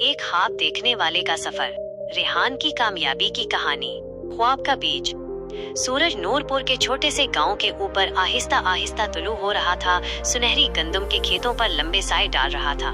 एक ख्वाब देखने वाले का सफर। रेहान की कामयाबी की कहानी। ख्वाब का बीज। सूरज नूरपुर के छोटे से गांव के ऊपर आहिस्ता आहिस्ता तुलू हो रहा था। सुनहरी गंदम के खेतों पर लंबे साए डाल रहा था।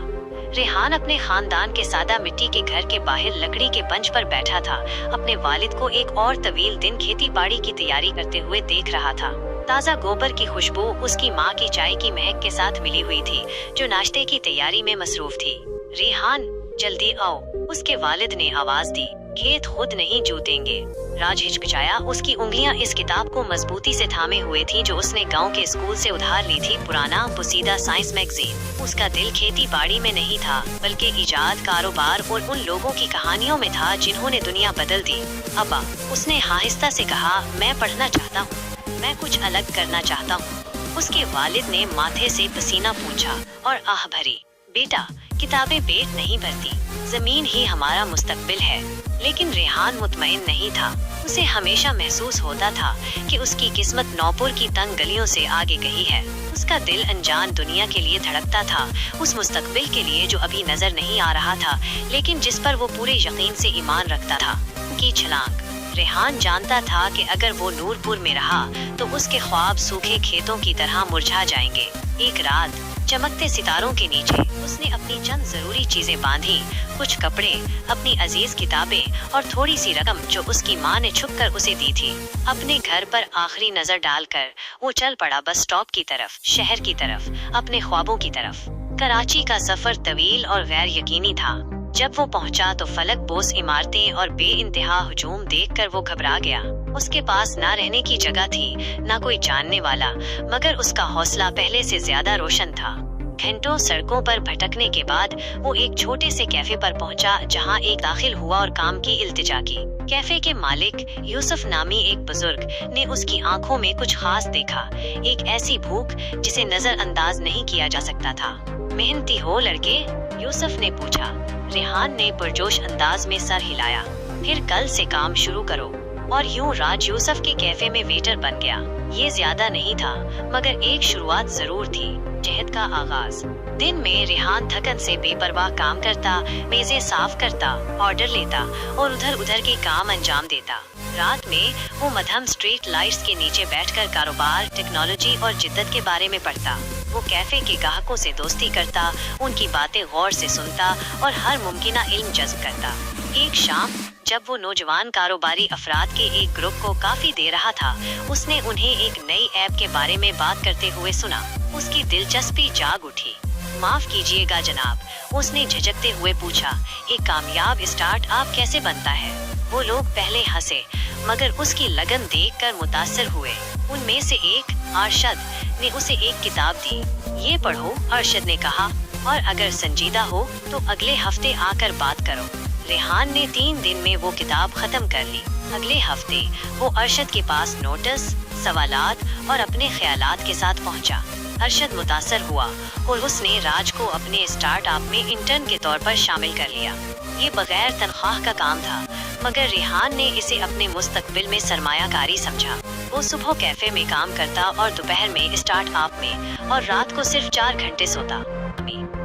रेहान अपने खानदान के सादा मिट्टी के घर के बाहर लकड़ी के बंच पर बैठा था। अपने वालिद को एक और तवील दिन खेती बाड़ी की तैयारी करते हुए देख रहा था। ताज़ा गोबर की खुशबू उसकी माँ की चाय की महक के साथ मिली हुई थी, जो नाश्ते की तैयारी में मसरूफ थी। रेहान, जल्दी आओ, उसके वालिद ने आवाज दी। खेत खुद नहीं जोतेंगे। राज हिचकिचाया। उसकी उंगलियां इस किताब को मजबूती से थामे हुए थीं जो उसने गांव के स्कूल से उधार ली थी, पुराना पोसीदा साइंस मैगजीन। उसका दिल खेती बाड़ी में नहीं था, बल्कि इजाद, कारोबार और उन लोगों की कहानियों में था जिन्होंने दुनिया बदल दी। अब्बा, उसने आहिस्ता से कहा, मैं पढ़ना चाहता हूँ, मैं कुछ अलग करना चाहता हूँ। उसके वालिद ने माथे से पसीना पूछा और आह भरी। बेटा, किताबें पेट नहीं भरती, जमीन ही हमारा मुस्तकबिल है। लेकिन रेहान मुतमईन नहीं था। उसे हमेशा महसूस होता था कि उसकी किस्मत नौपुर की तंग गलियों से आगे गई है। उसका दिल अनजान दुनिया के लिए धड़कता था, उस मुस्तकबिल के लिए जो अभी नजर नहीं आ रहा था, लेकिन जिस पर वो पूरे यकीन से ईमान रखता था। की छलांग। रेहान जानता था कि अगर वो नूरपुर में रहा तो उसके ख्वाब सूखे खेतों की तरह मुरझा जाएंगे। एक रात चमकते सितारों के नीचे उसने अपनी चंद जरूरी चीजें बांधी, कुछ कपड़े, अपनी अजीज किताबें और थोड़ी सी रकम जो उसकी माँ ने छुपकर उसे दी थी। अपने घर पर आखिरी नजर डालकर वो चल पड़ा बस स्टॉप की तरफ, शहर की तरफ, अपने ख्वाबों की तरफ। कराची का सफर तवील और गैर यकीनी था। जब वो पहुंचा तो फलक बोस इमारतें और बेइंतहा हुजूम देखकर वो घबरा गया। उसके पास ना रहने की जगह थी, ना कोई जानने वाला, मगर उसका हौसला पहले से ज्यादा रोशन था। घंटों सड़कों पर भटकने के बाद वो एक छोटे से कैफे पर पहुंचा, जहां एक दाखिल हुआ और काम की इल्तिजा की। कैफे के मालिक यूसुफ नामी एक बुजुर्ग ने उसकी आंखों में कुछ खास देखा, एक ऐसी भूख जिसे नजरअंदाज नहीं किया जा सकता था। मेहनती हो लड़के? यूसुफ ने पूछा। रेहान ने पुरजोश अंदाज में सर हिलाया। फिर कल से काम शुरू करो। और यूं राज यूसुफ के कैफे में वेटर बन गया। ये ज्यादा नहीं था, मगर एक शुरुआत जरूर थी, जहद का आगाज। दिन में रेहान थकन से बेपरवाह काम करता, मेजें साफ करता, ऑर्डर लेता और उधर उधर के काम अंजाम देता। रात में वो मध्यम स्ट्रीट लाइट्स के नीचे बैठकर कारोबार, टेक्नोलॉजी और जिद्दत के बारे में पढ़ता। वो कैफे के ग्राहकों से दोस्ती करता, उनकी बातें गौर से सुनता और हर मुमकिना इल्म जज़्ब करता। एक शाम जब वो नौजवान कारोबारी अफराद के एक ग्रुप को काफी दे रहा था, उसने उन्हें एक नई ऐप के बारे में बात करते हुए सुना। उसकी दिलचस्पी जाग उठी। माफ कीजिएगा जनाब, उसने झिझकते हुए पूछा, एक कामयाब स्टार्टअप कैसे बनता है? वो लोग पहले हंसे, मगर उसकी लगन देखकर मुतासिर हुए। उनमें से एक, अरशद, ने उसे एक किताब दी। ये पढ़ो, अरशद ने कहा, और अगर संजीदा हो तो अगले हफ्ते आकर बात करो। रेहान ने 3 दिन में वो किताब खत्म कर ली। अगले हफ्ते वो अरशद के पास नोटिस, सवालात और अपने ख्यालात के साथ पहुंचा। अरशद मुतासर हुआ और उसने राज को अपने स्टार्टअप में इंटर्न के तौर पर शामिल कर लिया। ये बगैर तनख्वाह का काम था, मगर रेहान ने इसे अपने मुस्तकबिल में सरमायाकारी समझा। वो सुबह कैफे में काम करता और दोपहर में स्टार्टअप में, और रात को सिर्फ 4 घंटे सोता।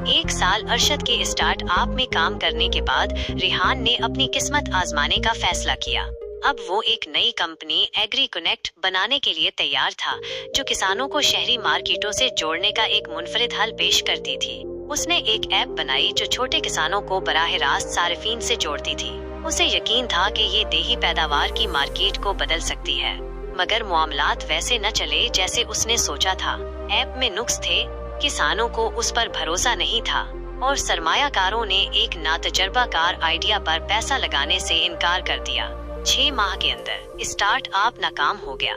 1 साल अरशद के स्टार्टअप में काम करने के बाद रेहान ने अपनी किस्मत आजमाने का फैसला किया। अब वो एक नई कंपनी एग्री कनेक्ट बनाने के लिए तैयार था, जो किसानों को शहरी मार्केटों से जोड़ने का एक मुनफरिद हल पेश करती थी। उसने एक ऐप बनाई जो छोटे किसानों को बराह रास्त सारिफीन से जोड़ती थी। उसे यकीन था कि ये देही पैदावार की मार्केट को बदल सकती है, मगर मामलात वैसे न चले जैसे उसने सोचा था। ऐप में नुक्स थे, किसानों को उस पर भरोसा नहीं था, और सरमायाकारों ने एक नातजर्बाकार आइडिया पर पैसा लगाने से इनकार कर दिया। 6 माह के अंदर स्टार्टअप नाकाम हो गया।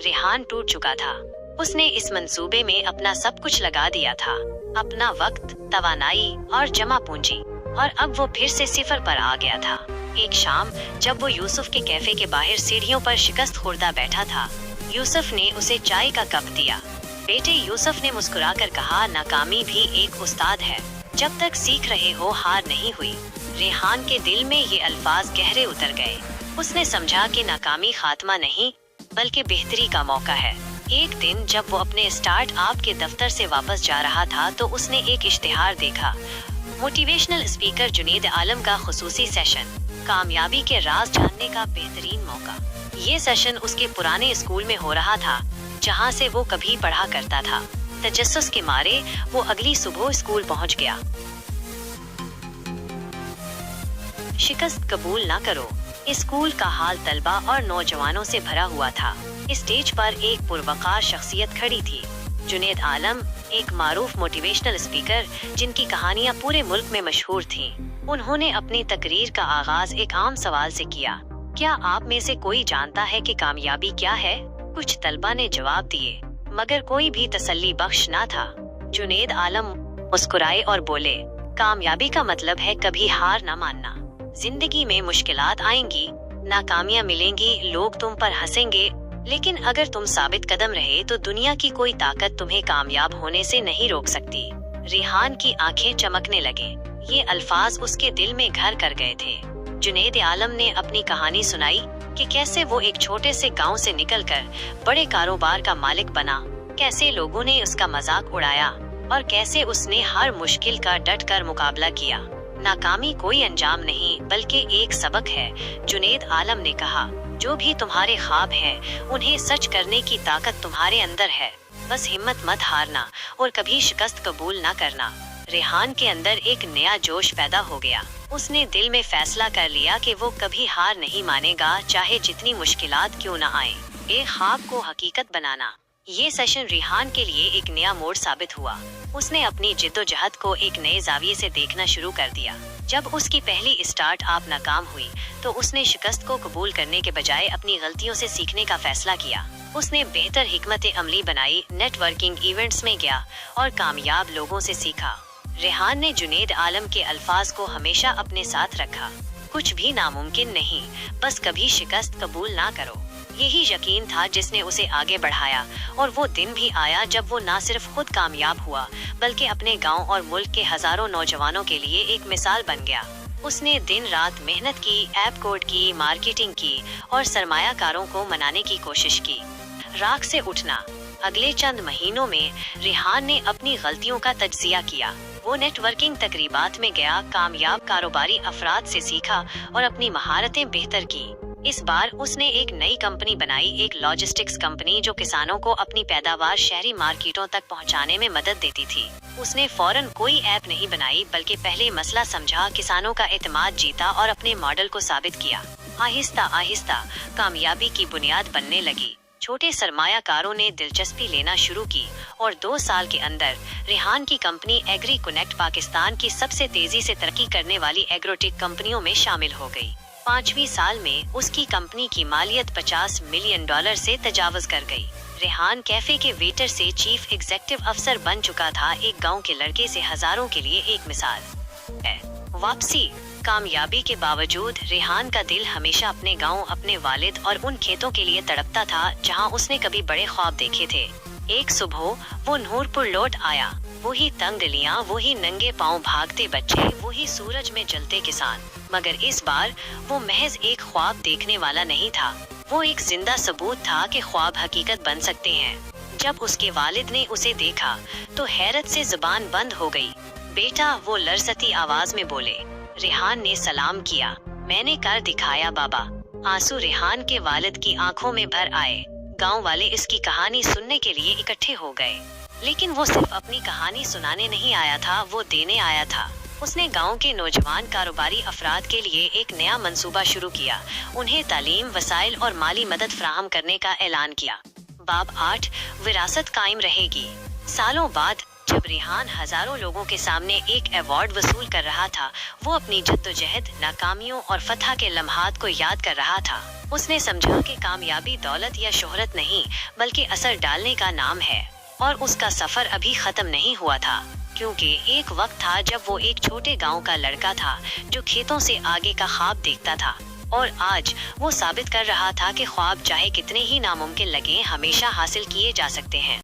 रेहान टूट चुका था। उसने इस मंसूबे में अपना सब कुछ लगा दिया था, अपना वक्त, तवानाई और जमा पूंजी, और अब वो फिर से सिफर पर आ गया था। एक शाम जब वो यूसुफ के कैफे के बाहर सीढ़ियों पर शिकस्त खुर्दा बैठा था, यूसुफ ने उसे चाय का कप दिया। बेटे, यूसुफ ने मुस्कुराकर कहा, नाकामी भी एक उस्ताद है, जब तक सीख रहे हो हार नहीं हुई। रेहान के दिल में ये अल्फाज गहरे उतर गए। उसने समझा कि नाकामी खात्मा नहीं, बल्कि बेहतरी का मौका है। एक दिन जब वो अपने स्टार्टअप के दफ्तर से वापस जा रहा था तो उसने एक इश्तिहार देखा। मोटिवेशनल स्पीकर जुनेद आलम का खुसूसी सेशन, कामयाबी के राज जानने का बेहतरीन मौका। ये सेशन उसके पुराने स्कूल में हो रहा था, जहाँ से वो कभी पढ़ा करता था। तजस्सुस के मारे वो अगली सुबह स्कूल पहुँच गया। शिकस्त कबूल ना करो। स्कूल का हाल तलबा और नौजवानों से भरा हुआ था। स्टेज पर एक पुरवकार शख्सियत खड़ी थी, जुनेद आलम, एक मारूफ मोटिवेशनल स्पीकर जिनकी कहानियां पूरे मुल्क में मशहूर थीं। उन्होंने अपनी तकरीर का आगाज एक आम सवाल से किया, क्या आप में से कोई जानता है कि कामयाबी क्या है? कुछ तलबा ने जवाब दिए, मगर कोई भी तसल्ली बख्श ना था। जुनेद आलम मुस्कुराए और बोले, कामयाबी का मतलब है कभी हार ना मानना। जिंदगी में मुश्किलात आएंगी, नाकामियां मिलेंगी, लोग तुम पर हंसेंगे, लेकिन अगर तुम साबित कदम रहे तो दुनिया की कोई ताकत तुम्हें कामयाब होने से नहीं रोक सकती। रिहान की आंखें चमकने लगे। ये अल्फाज उसके दिल में घर कर गए थे। जुनेद आलम ने अपनी कहानी सुनाई कि कैसे वो एक छोटे से गांव से निकलकर बड़े कारोबार का मालिक बना, कैसे लोगों ने उसका मजाक उड़ाया और कैसे उसने हर मुश्किल का डट कर मुकाबला किया। नाकामी कोई अंजाम नहीं बल्कि एक सबक है, जुनेद आलम ने कहा। जो भी तुम्हारे ख्वाब हैं, उन्हें सच करने की ताकत तुम्हारे अंदर है। बस हिम्मत मत हारना और कभी शिकस्त कबूल ना करना। रेहान के अंदर एक नया जोश पैदा हो गया। उसने दिल में फैसला कर लिया कि वो कभी हार नहीं मानेगा, चाहे जितनी मुश्किलात क्यों ना आए। एक ख्वाब को हकीकत बनाना। ये सेशन रेहान के लिए एक नया मोड़ साबित हुआ। उसने अपनी जिद्दोजहद को एक नए जाविये से देखना शुरू कर दिया। जब उसकी पहली स्टार्ट अप नाकाम हुई तो उसने शिकस्त को कबूल करने के बजाय अपनी गलतियों से सीखने का फैसला किया। उसने बेहतर हिकमत अमली बनाई, नेटवर्किंग इवेंट्स में गया और कामयाब लोगों से सीखा। रेहान ने जुनेद आलम के अल्फाज को हमेशा अपने साथ रखा, कुछ भी नामुमकिन नहीं, बस कभी शिकस्त कबूल ना करो। यही यकीन था जिसने उसे आगे बढ़ाया, और वो दिन भी आया जब वो न सिर्फ खुद कामयाब हुआ बल्कि अपने गांव और मुल्क के हजारों नौजवानों के लिए एक मिसाल बन गया। उसने दिन रात मेहनत की, ऐप कोड की, मार्केटिंग की और सरमायाकारों को मनाने की कोशिश की। राख से उठना। अगले चंद महीनों में रेहान ने अपनी गलतियों का तज्जिया किया। वो नेटवर्किंग तकरीबात में गया, कामयाब कारोबारी अफराद से सीखा और अपनी महारतें बेहतर की। इस बार उसने एक नई कंपनी बनाई, एक लॉजिस्टिक्स कंपनी जो किसानों को अपनी पैदावार शहरी मार्केटों तक पहुंचाने में मदद देती थी। उसने फौरन कोई ऐप नहीं बनाई बल्कि पहले मसला समझा, किसानों का एतमाद जीता और अपने मॉडल को साबित किया। आहिस्ता आहिस्ता कामयाबी की बुनियाद बनने लगी। छोटे सरमायाकारों ने दिलचस्पी लेना शुरू की और 2 साल के अंदर रेहान की कंपनी एग्री कनेक्ट पाकिस्तान की सबसे तेजी से तरक्की करने वाली एग्रोटेक कंपनियों में शामिल हो गई। 5वीं साल में उसकी कंपनी की मालियत $50 मिलियन से तजावज कर गई। रेहान कैफे के वेटर से चीफ एग्जीक्यूटिव अफसर बन चुका था, एक गांव के लड़के से हजारों के लिए एक मिसाल है। वापसी। कामयाबी के बावजूद रेहान का दिल हमेशा अपने गांव, अपने वालिद और उन खेतों के लिए तड़पता था जहां उसने कभी बड़े ख्वाब देखे थे। एक सुबह वो नूरपुर लौट आया। वही तंग गलियां, वही नंगे पांव भागते बच्चे, वही सूरज में जलते किसान। मगर इस बार वो महज एक ख्वाब देखने वाला नहीं था, वो एक जिंदा सबूत था कि ख्वाब हकीकत बन सकते हैं। जब उसके वालिद ने उसे देखा तो हैरत से जुबान बंद हो गई। बेटा, वो लरजती आवाज में बोले। रेहान ने सलाम किया। मैंने कर दिखाया बाबा। आंसू रेहान के वालिद की आंखों में भर आए। गांव वाले इसकी कहानी सुनने के लिए इकट्ठे हो गए, लेकिन वो सिर्फ अपनी कहानी सुनाने नहीं आया था, वो देने आया था। उसने गांव के नौजवान कारोबारी अफराद के लिए एक नया मंसूबा शुरू किया। उन्हें तालीम, वसाइल और माली मदद फराहम करने का ऐलान किया। बाब 8, विरासत कायम रहेगी। सालों बाद जब रेहान हजारों लोगों के सामने एक अवार्ड वसूल कर रहा था, वो अपनी जद्दोजहद, नाकामियों और फतह के लम्हात को याद कर रहा था। उसने समझा कि कामयाबी दौलत या शोहरत नहीं बल्कि असर डालने का नाम है, और उसका सफर अभी खत्म नहीं हुआ था, क्योंकि एक वक्त था जब वो एक छोटे गांव का लड़का था जो खेतों से आगे का ख्वाब देखता था, और आज वो साबित कर रहा था कि ख्वाब चाहे कितने ही नामुमकिन लगे, हमेशा हासिल किए जा सकते हैं।